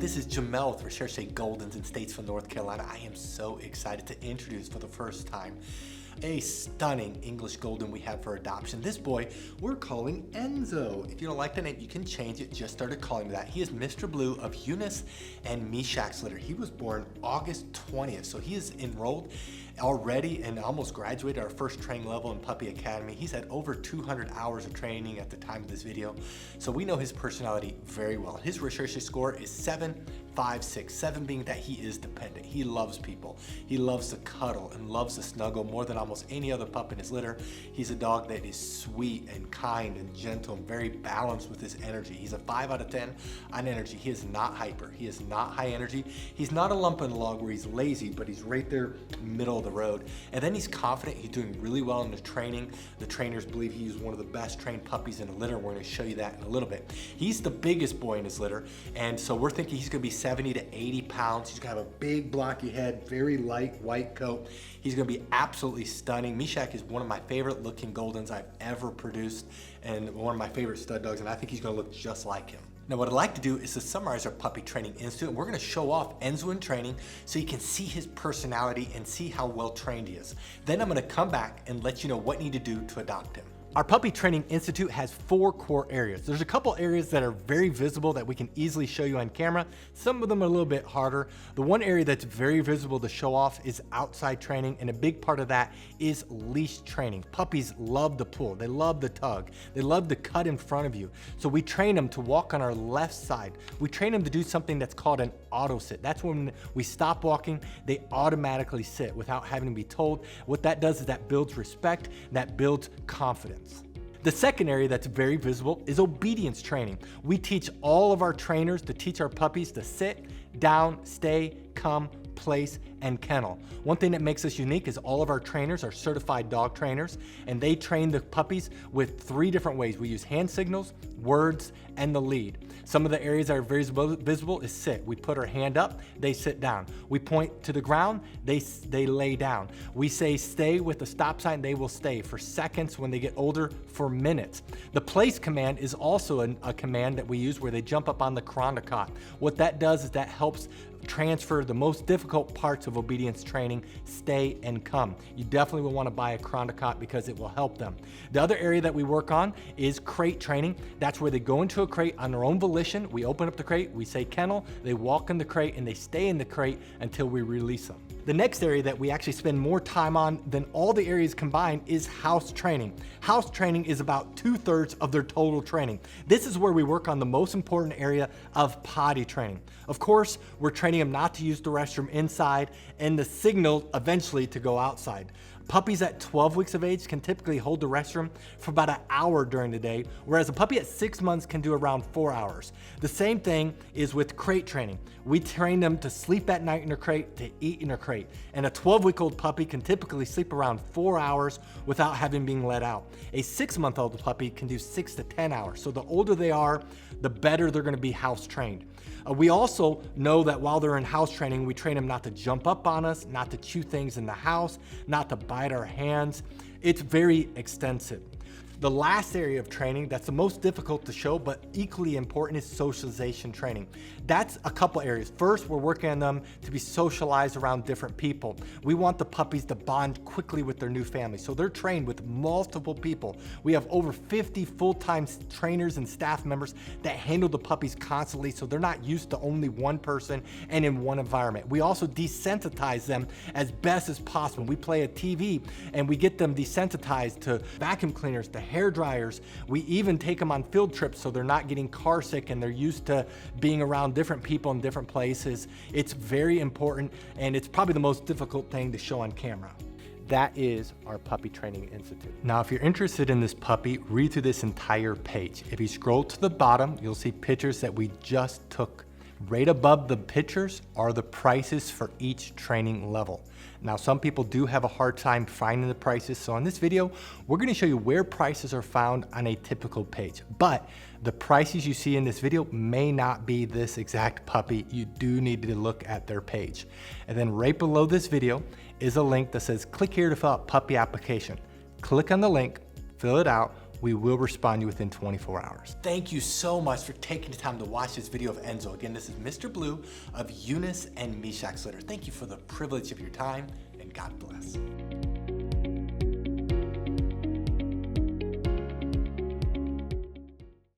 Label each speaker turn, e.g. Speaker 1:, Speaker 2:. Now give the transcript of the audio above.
Speaker 1: this is Jamel with Recherche Goldens in Statesville, North Carolina. I am so excited to introduce for the first time a stunning English Golden we have for adoption. This boy we're calling Enzo. If you don't like the name, you can change it. Just started calling him that. He is Mr. Blue of Eunice and Meshach's litter. He was born August 20th, so he is enrolled already and almost graduated our first training level in Puppy Academy. He's had over 200 hours of training at the time of this video, so we know his personality very well. His Recherche score is 7.56, 7 being that he is dependent. He loves people. He loves to cuddle and loves to snuggle more than almost any other pup in his litter. He's a dog that is sweet and kind and gentle and very balanced with his energy. He's a 5 out of 10 on energy. He is not hyper. He is not high energy. He's not a lump in the log where he's lazy, but he's right there middle of the road. And then he's confident. He's doing really well in the training. The trainers believe he's one of the best trained puppies in the litter. We're going to show you that in a little bit. He's the biggest boy in his litter, and so we're thinking he's going to be 70 to 80 pounds. He's going to have a big blocky head, very light white coat. He's going to be absolutely stunning. Meshach is one of my favorite looking Goldens I've ever produced and one of my favorite stud dogs, and I think he's going to look just like him. Now what I'd like to do is to summarize our Puppy Training Institute, and we're going to show off Enzo in training so you can see his personality and see how well trained he is. Then I'm going to come back and let you know what you need to do to adopt him. Our Puppy Training Institute has 4 core areas. There's a couple areas that are very visible that we can easily show you on camera. Some of them are a little bit harder. The one area that's very visible to show off is outside training, and a big part of that is leash training. Puppies love the pull, they love the tug, they love the cut in front of you. So we train them to walk on our left side. We train them to do something that's called an auto sit. That's when we stop walking, they automatically sit without having to be told. What that does is that builds respect, that builds confidence. The second area that's very visible is obedience training. We teach all of our trainers to teach our puppies to sit, down, stay, come, place, and kennel. One thing that makes us unique is all of our trainers are certified dog trainers, and they train the puppies with 3 different ways. We use hand signals, words, and the lead. Some of the areas that are very visible is sit. We put our hand up, they sit down. We point to the ground, they lay down. We say stay with the stop sign, they will stay for seconds. When they get older, for minutes. The place command is also a command that we use where they jump up on the cot. What that does is that helps transfer the most difficult parts of obedience training, stay and come. You definitely will want to buy a cot because it will help them. The other area that we work on is crate training. That's where they go into a crate on their own volition. We open up the crate, we say kennel, they walk in the crate, and they stay in the crate until we release them. The next area that we actually spend more time on than all the areas combined is house training. House training is about 2/3 of their total training. This is where we work on the most important area of potty training. Of course, we're training them not to use the restroom inside and the signal eventually to go outside. Puppies at 12 weeks of age can typically hold the restroom for about an hour during the day, whereas a puppy at 6 months can do around 4 hours. The same thing is with crate training. We train them to sleep at night in a crate, to eat in a crate. And a 12-week-old puppy can typically sleep around 4 hours without having been let out. A 6-month-old puppy can do 6 to 10 hours. So the older they are, the better they're going to be house trained. We also know that while they're in house training, we train them not to jump up on us, not to chew things in the house, not to bite our hands. It's very extensive. The last area of training that's the most difficult to show but equally important is socialization training. That's a couple areas. First, we're working on them to be socialized around different people. We want the puppies to bond quickly with their new family, so they're trained with multiple people. We have over 50 full-time trainers and staff members that handle the puppies constantly, so they're not used to only one person and in one environment. We also desensitize them as best as possible. We play a TV and we get them desensitized to vacuum cleaners, to hair dryers. We even take them on field trips so they're not getting car sick and they're used to being around different people in different places. It's very important, and it's probably the most difficult thing to show on camera. That is our Puppy Training Institute. Now, if you're interested in this puppy, read through this entire page. If you scroll to the bottom, you'll see pictures that we just took. Right above the pictures are the prices for each training level. Now, some people do have a hard time finding the prices, so in this video, we're going to show you where prices are found on a typical page. But the prices you see in this video may not be this exact puppy. You do need to look at their page. And then right below this video is a link that says, click here to fill out puppy application. Click on the link, fill it out. we will respond to you within 24 hours. Thank you so much for taking the time to watch this video of Enzo. Again, this is Mr. Blue of Eunice and Meshach's litter. Thank you for the privilege of your time, and God bless.